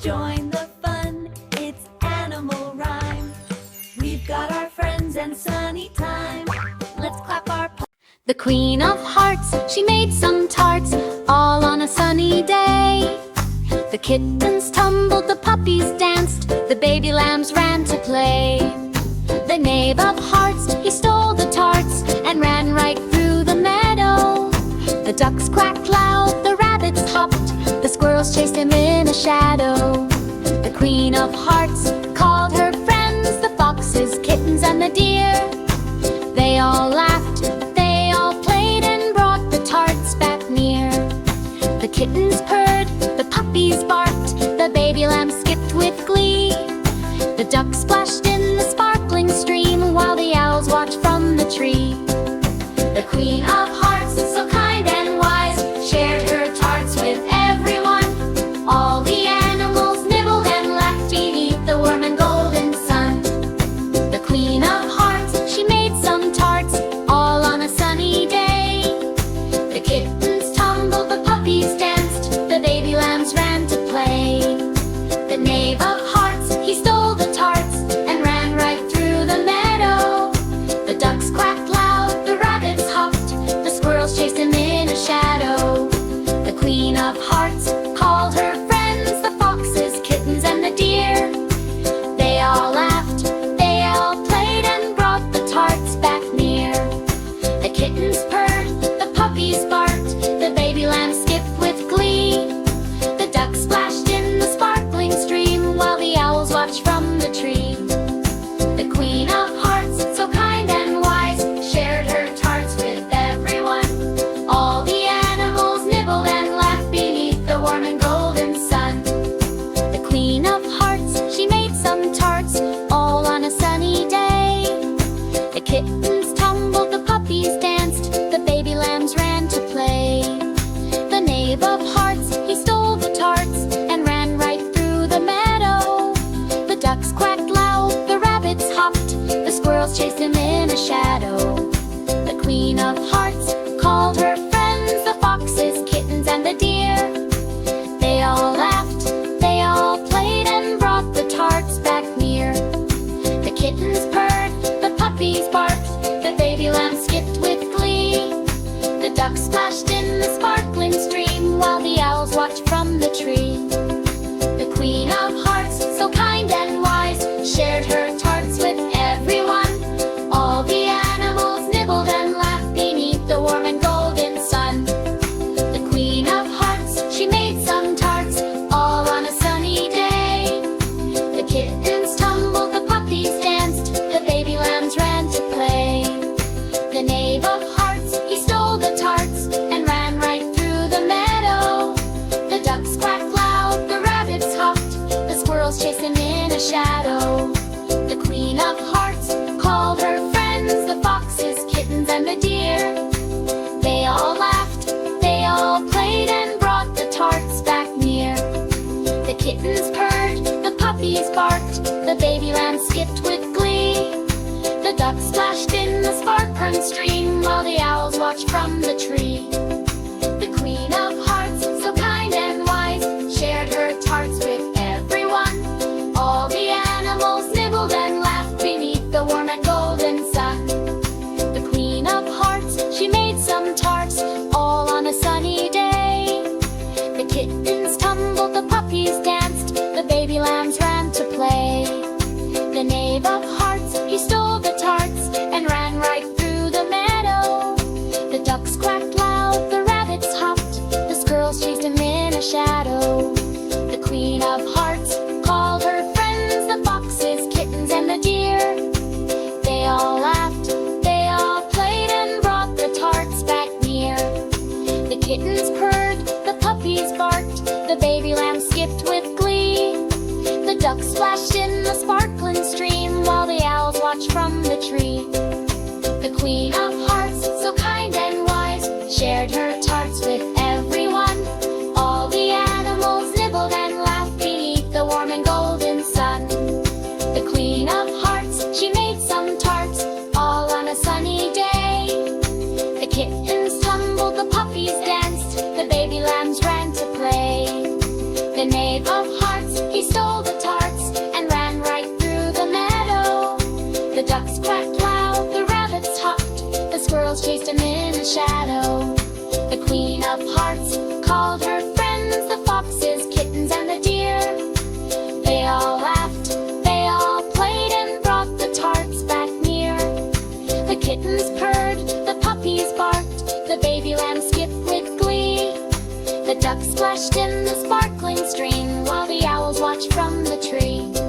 join the fun, it's animal rhyme. We've got our friends and sunny time. Let's clap our paws. The Queen of Hearts, she made some tarts, all on a sunny day. The kittens tumbled, the puppies danced, the baby lambs ran to play. The Knave of Hearts, he stole the tarts and ran right through the meadow. The ducks quacked loud, the rabbits hopped, the squirrels chased him in a shadow. The Queen of Hearts called her friends, the foxes, kittens, and the deer. They all laughed, they all played, and brought the tarts back near. The kittens purred, the puppies barked, the baby lamb skipped with glee. The ducks splashed in the sparkling stream, while the owls watched from the tree. The Queen of Hearts, so kind and wise, shared her tarts with everyone. All the animals nibbled and laughed beneath the warm and golden sun. The Queen of Hearts, she made some tarts, all on a sunny day. The kittens tumbled, the puppies danced, the baby lambs ran to play. The Knave of Hearts, he stole the tarts and ran right through the meadow. The ducks quacked loud, the rabbits hopped, the squirrels chased him in a shadow. The Queen of Hearts called her friends, the foxes, kittens, and the deer. They all laughed, they all played, and brought the tarts back near. The kittens purred, the puppies barked, the baby lamb skipped with glee. The ducks splashed in the sparkling stream, while the owls watched from the tree. The Queen of Hearts, so kind and wise, shared her tarts with everyone. All the animals nibbled and laughed beneath the warm and golden sun. The Queen of Hearts, she made some tarts, all on a sunny day. The kittens tumbled, the puppies danced, the baby lambs ran to play. The Knave of Hearts, he stole the tarts and ran right through the meadow. The ducks quacked loud, the rabbits hopped, the squirrels chased him in a shadow. The Queen of Hearts called her friends, the foxes, kittens, and the deer. They all laughed, they all played, and brought the tarts back near. The kittens purred, the puppies barked, the baby lamb skipped with glee. The ducks splashed in the sparkling stream, while the owls watched from the tree. The Queen of Hearts, so kind and wise, shared her tarts with everyone. All the animals nibbled and laughed beneath the warm and golden sun. The Queen of Hearts, she made some tarts, all on a sunny day. The kittens tumbled, the puppies danced, the baby lambs ran to play. The Knave of Hearts, he stole the tarts and ran right through the meadow. The ducks quacked loud, the rabbits hopped, the squirrels chased him in a shadow. The Queen of Hearts called her friends, the foxes, kittens, and the deer. They all laughed, they all played, and brought the tarts back near. The kittens purred, the puppies barked, the baby lamb skipped with glee. The ducks splashed in the sparkling stream, while the owls watched from the tree. The Queen of Hearts, so kind and wise, shared her tarts with everyone. All the animals nibbled and laughed beneath the warm and golden sun. The Queen of Hearts, she made some tarts, all on a sunny day. The kittens tumbled, the puppies danced, the baby lambs ran to play. The Knave of Hearts, he stole the tarts and ran right through the meadow. The ducks quacked loud, the rabbits hopped, the squirrels chased him in a shadow. The Queen of Hearts called her friends, the foxes, kittens, and the deer. They all laughed, they all played, and brought the tarts back near. The kittens purred, the puppies barked, the baby lamb skipped with glee. The ducks splashed in the sparkling stream, while the owls watched from the tree. The Queen of Hearts, so kind and wise, shared her tarts with everyone. All the animals nibbled and laughed beneath the warm and golden sun. The Queen of Hearts, she made some tarts, all on a sunny day. The kittens tumbled, the puppies danced, the baby lambs ran to play. The Knave of Hearts, he The ducks splashed in the sparkling stream while the owls watched from the tree.